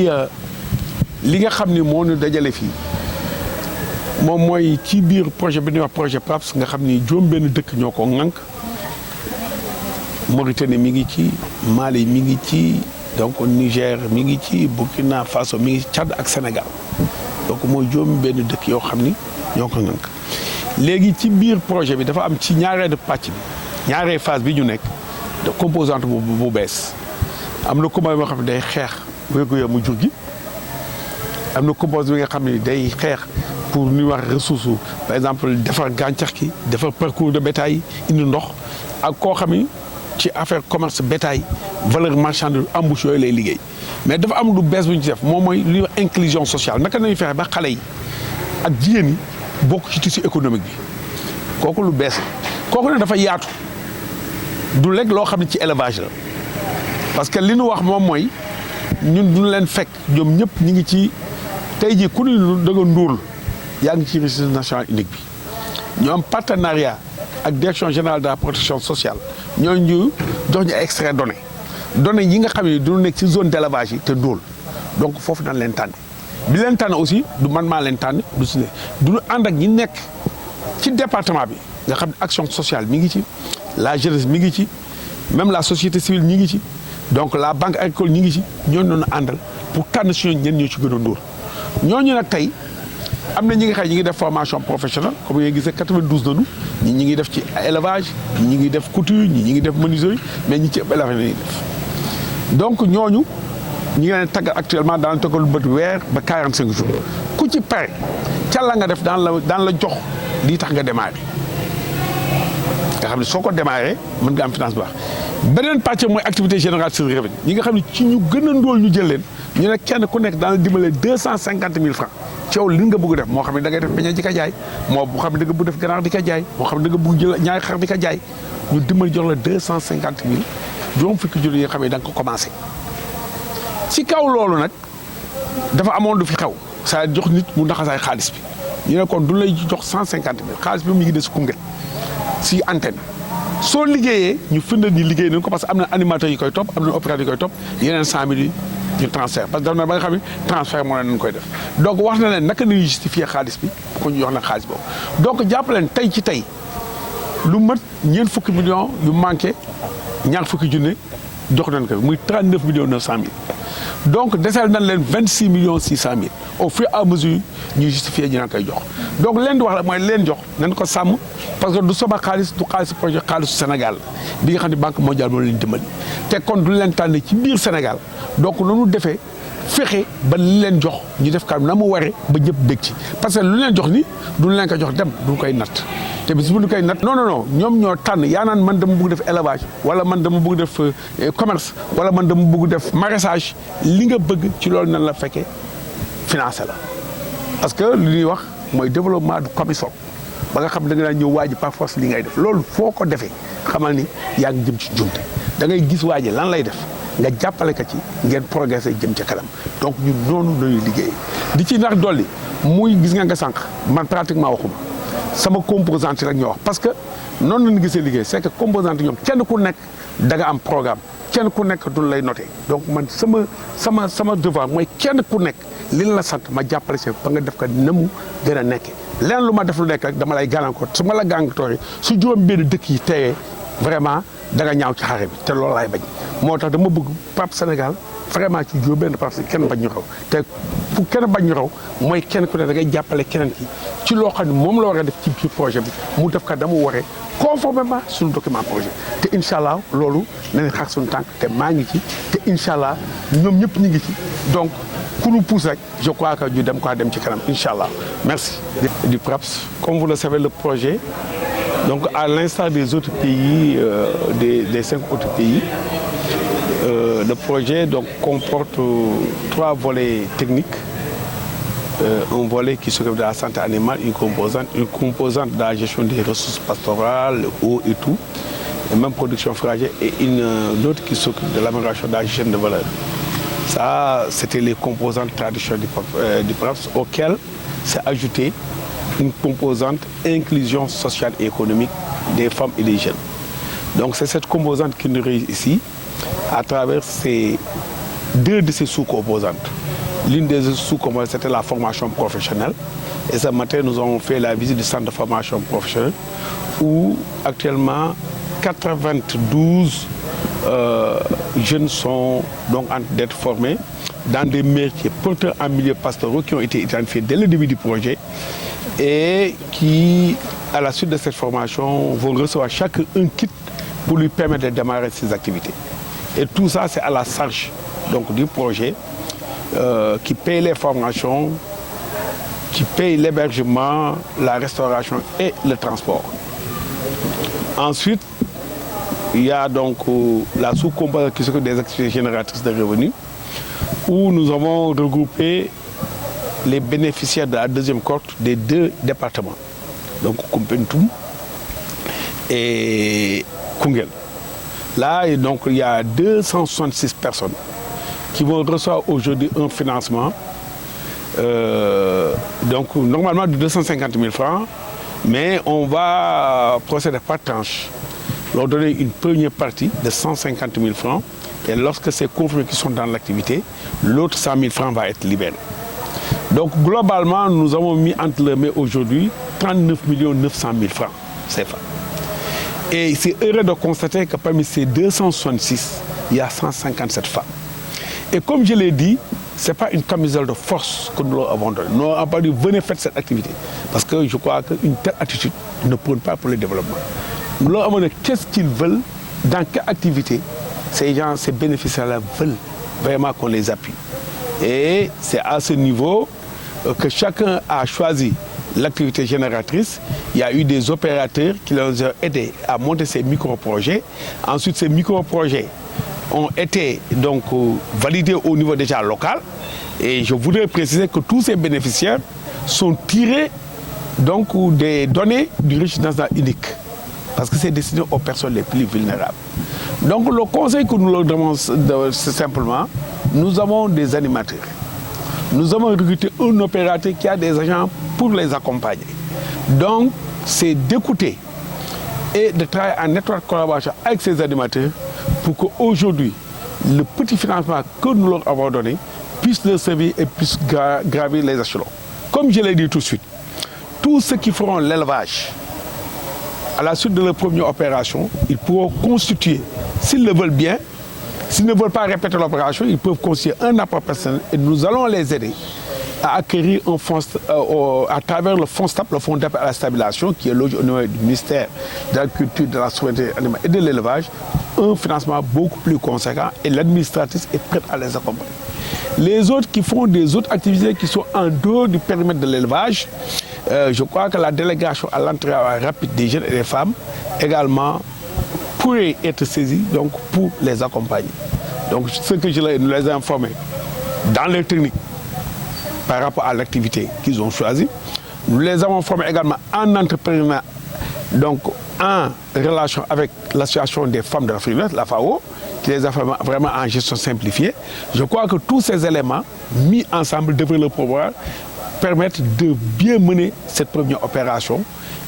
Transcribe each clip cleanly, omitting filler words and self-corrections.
tey li nga xam ni moo ñu dajale fii moom mooy ci biir projet bi ñuy wax projet PRAPS nga xam ni juróom-benn dëkk ñoo ko ŋànk Mauritanie mi ngi ci Mali mi ngi ci donc Niger mi ngi ci Burkina Faso mi ngi ci Tchad ak Sénégal donc mooy juróom-benn dëkk yoo xam ni ñoo ko ŋànk léegi ci biir projet bi dafa am ci ñaareelu pàcc bi ñaaree phase bi ñu nekk de composante bu bees am na composante boo xam ne day xeex wér-gu-yaramu jur gi am na composante bi nga xam ne day xeex pour ñuy wax ressource par exemple defar gàncax gi defar parcours de bétail indi ndox ak koo xam ni ci affaire commerce bétail valeur marchande embouche yooyu lay liggéey mais dafa am lu bees bu ñu ci def moom mooy lu ñuy wax inclusion sociale naka nañu fexe ba xale yi ak jigéen ñi bokk ci tissu économique bi kooku lu bees la kooku nag dafa yaatu du lekk loo xam ne ci élevage la parce que li ñu wax moom mooy ñun duñu leen fekk ñoom ñëpp ñu ngi ci tey jii ku ñu da nga ndóol yaa ngi ci registre national unique bi ñu am partenariat ak direction générale de la protection sociale ñooñu jox ñu ay extrait données yi nga xam ne duñu nekk ci zone d' élevage yi te ndóol donc foofu dañ leen tànn bi leen tànn aussi du man maa leen tànn du si ne duñu ànd ak ñi nekk ci département bi nga xam ne action sociale mi ngi ci la jeunesse mi ngi ci même la société civile ñi ngi ci donc la banque agricole ñi ngi ci ñooñu doon àndal pour tànn si ñooñu ñenn ñoo ci gën a ndóol ñooñu nag tey am na ñi nga xam ñi ngi def formation professionnelle comme yéen gisee 92 nañu ñi ngi def ci élevage ñi ngi def couture ñi ngi def menuiserie mais ñi ci ëpp élevage la ñuy def donc ñooñu ñi ngi leen tàggat actuellement daan toggal lu bët weer ba 45 jours ku ci pare ca la nga def daan la jox lii tax nga démarré nga xam ne soo ko démarré mën nga am finance bu baax beneen pàcc mooy activité génératrice de revenu ñi nga xam ne ci ñu gën a ndóol ñu jël leen ñu ne kenn ku nekk daan la dimbale 250 000 francs ci yow li nga bëgg def moo xam ne da ngay def beñe di ko jaay moo xam ne da nga bëgg def ganaar di ko jaay moo xam ne da nga bëgg jël ñaari xar di ko jaay ñu dimbali jox la 250 000 juróom fukki junni yi nga xam ne da nga ko commencé ci kaw loolu nag dafa amoon du fi xew saa jox nit mu naxasaay xaalis bi ñu ne kon du lay jox 150 000 xaalis bi mu ngi des Koungheul si antenne soo liggéeyee ñu firndeel ni liggéey nañ ko parce que am na animateurs yi koy topp am na opérateurs yi koy topp yeneen 100 000 yi ñu transfert parce que daf na ba nga xam ne transfert moo leen nañ koy def donc wax na leen naka la ñuy justifier xaalis bi ko ñu jox leen xaalis boobu donc jàpp leen tey ci tey lu mat ñeent fukki millions yu manqué ñaar fukki junne jox nañ ko muy 39 millions 900 000 donc deseel nañ leen 26 millions 600 000 au fur et à mesure ñuy justifier ñu naan koy jox donc leen di wax la mooy leen jox nañ ko sàmm parce que du sama xaalis du xaalis projet xaalisu Sénégal bi nga xam ne banque mondiale moo leen dimbali te kon du leen tànn ci biir Sénégal donc noonu defee fexe ba li leen jox ñu def kam na mu waree ba ñëpp bég ci parce que lu leen jox ni duñ leen ko jox dem duñ koy natt te bis bu ñu koy natt non ñoom ñoo tànn yaa naan man dama bëgg def élevage wala man dama bëgg def commerce wala man dama bëgg def maraîchage li nga bëgg ci loolu nan la fekkee financé la parce que li ñuy wax mooy développement du commission ba nga xam da nga daan ñëw waa ji par force li ngay def loolu foo ko defee xamal ni yaa ngi jëm ci jumte da ngay gis waa ji lan lay def nga jàppale ko ci ngeen progressé jëm ca kanam donc ñun noonu lañuy liggéey di ci nax dolli muy gis nga sànq man pratiquement waxuma sama composante rek ñoo wax parce que noonu lañu gisee liggéey c'est que composante ñoom kenn ku nekk da nga am programme kenn ku nekk du lay noté donc man sama devoir mooy kenn ku nekk li la sant ma jàppale si ba nga def ko na mu gën a nekke leneen lu ma def lu nekk rek dama lay gàllankoor su ma la gàllankooree su juróom benn dëkk yi teewee vraiment da nga ñaaw ci xare bi te loolu laay bañ moo tax dama bëgg PRAPS Sénégal vraiment ci juróom benn PRAPS kenn bañ ñu raw te fu kenn bañ ñu raw mooy kenn ku ne da ngay jàppale keneen ki ci loo xam ne moom la war a def ci biir projet bi mu def ka dama waree conformément suñu document projet te incha allah loolu nañ xaar suñu tànk te maa ngi ci te incha allah ñoom ñëpp ñu ngi ci donc ku ñu pousse rek je crois que ñu dem ci kanam incha allah merci. du PRAPS comme vous le savez le projet donc à l'instar des autres pays des 5 autres pays le projet donc comporte 3 volets techniques. Un volet qui s'occupe de la santé animale, une composante de la gestion des ressources pastorales, eau et tout, et même production fourragère, et une autre qui s'occupe de l'amélioration de la chaîne de valeur. Ça, c'était les composantes traditionnelles du PRAPS, auxquelles s'est ajoutée une composante inclusion sociale et économique des femmes et des jeunes. Donc c'est cette composante qui nous réunit ici, à travers 2 de ces sous-composantes. L'une des sous-composantes, c'était la formation professionnelle. Et ce matin, nous avons fait la visite du centre de formation professionnelle où actuellement 92 jeunes sont donc en train d'être formés dans des métiers porteurs en milieu pastoral qui ont été identifiés dès le début du projet et qui, à la suite de cette formation, vont recevoir chacun un kit pour lui permettre de démarrer ses activités. Et tout ça, c'est à la charge donc, du projet qui paye les formations, qui paye l'hébergement, la restauration et le transport. Ensuite, il y a donc la sous-composante qui s'occupe des activités génératrices de revenus, où nous avons regroupé les bénéficiaires de la deuxième cohorte des 2 départements, donc Koumpentoum et Koungheul. Là, donc, il y a 266 personnes qui vont recevoir aujourd'hui un financement, donc normalement de 250 000 francs, mais on va procéder par tranche, leur donner une première partie de 150 000 francs, et lorsque c'est confirmé qu'ils sont dans l'activité, l'autre 100 000 francs va être libéré. Donc globalement, nous avons mis entre les mains aujourd'hui 39 900 000 francs CFA. Et c'est heureux de constater que parmi ces 266, il y a 157 femmes. Et comme je l'ai dit, ce n'est pas une camisole de force que nous leur avons donnée. Nous n'avons pas dit venez faire cette activité. Parce que je crois qu'une telle attitude ne prône pas pour le développement. Nous leur avons dit qu'est-ce qu'ils veulent, dans quelle activité ces gens, ces bénéficiaires-là veulent vraiment qu'on les appuie. Et c'est à ce niveau que chacun a choisi l'activité génératrice. Il y a eu des opérateurs qui les ont aidés à monter ces micro-projets. Ensuite, ces micro-projets ont été donc validés au niveau déjà local. Et je voudrais préciser que tous ces bénéficiaires sont tirés donc des données du registre national unique. Parce que c'est destiné aux personnes les plus vulnérables. Donc le conseil que nous leur donnons, c'est simplement, nous avons des animateurs. Nous avons recruté un opérateur qui a des agents pour les accompagner. Donc c'est d'écouter et de travailler en étroite collaboration avec ces animateurs pour qu'aujourd'hui, le petit financement que nous leur avons donné puisse leur servir et puisse gravir les échelons. Comme je l'ai dit tout de suite, tous ceux qui feront l'élevage, à la suite de leur première opération, ils pourront constituer, s'ils le veulent bien, s'ils ne veulent pas répéter l'opération, ils peuvent constituer un apport personnel et nous allons les aider à acquérir un fonds, à travers le fonds STAP, le fonds d'appui à la stabilisation, qui est logé au niveau du ministère de l'Agriculture, de la Souveraineté alimentaire et de l'élevage, un financement beaucoup plus conséquent et l'administratrice est prête à les accompagner. Les autres qui font des autres activités qui sont en dehors du périmètre de l'élevage, je crois que la délégation à l'entrée rapide des jeunes et des femmes également pourrait être saisie donc, pour les accompagner. Donc ce que nous les ai informés dans les techniques par rapport à l'activité qu'ils ont choisie, nous les avons formés également en entrepreneur, donc en relation avec l'association des femmes de l'Afrique de l'Ouest, la FAO, qui les a vraiment en gestion simplifiée. Je crois que tous ces éléments mis ensemble devraient leur pouvoir permettre de bien mener cette première opération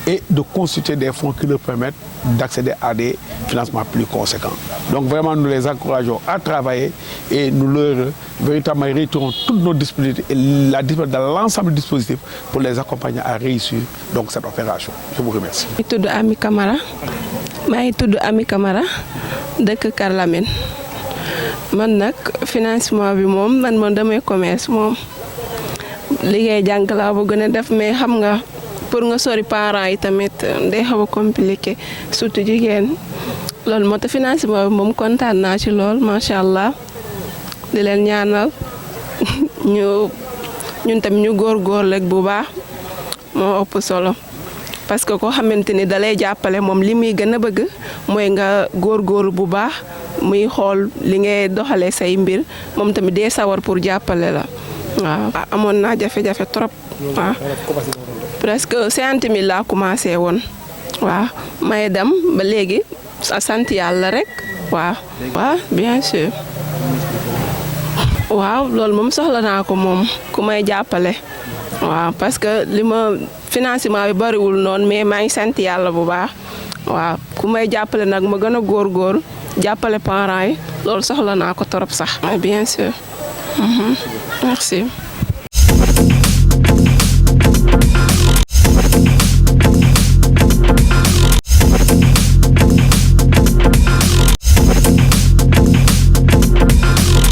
et de constituer des fonds qui leur permettent d'accéder à des financements plus conséquents. Donc vraiment, nous les encourageons à travailler et nous leur véritablement réitérons toutes nos disponibilités et la disponibilité de l'ensemble du dispositif pour les accompagner à réussir donc, cette opération. Je vous remercie. Je suis Ami Camara. Je suis Ami Camara de Karlamine. Man nak financement bi mom man damay commerce mom liggéey jàng laa bëgg na def mais xam nga pour nga sori parents yi tamit day xaw a compliqué surtout jigéen loolu moo tax financement bi moom kontaan naa ci lool macha allah di leen ñaanal ñun tamit ñu góorgóorlu rek bu baax moo ëpp solo parce que koo xamante ni da lay jàppale moom li muy gën a bëgg mooy nga góorgóorlu bu baax muy xool li ngay doxalee say mbir moom tamit dee sawar pour jàppale la. waaw amoon naa jafe-jafe trop waaw presque 50 000 laa commencé woon waaw may dem ba léegi sant yàlla rek waaw bien sûr waaw loolu moom soxla naa ko moom ku may jàppale waaw parce que li ma financement bi bariwul noonu mais maa ngi sant yàlla bu baax waaw ku may jàppale nag ma gën a góorgóorlu jàppale parents yi loolu soxla naa ko trop sax bien sûr Merci.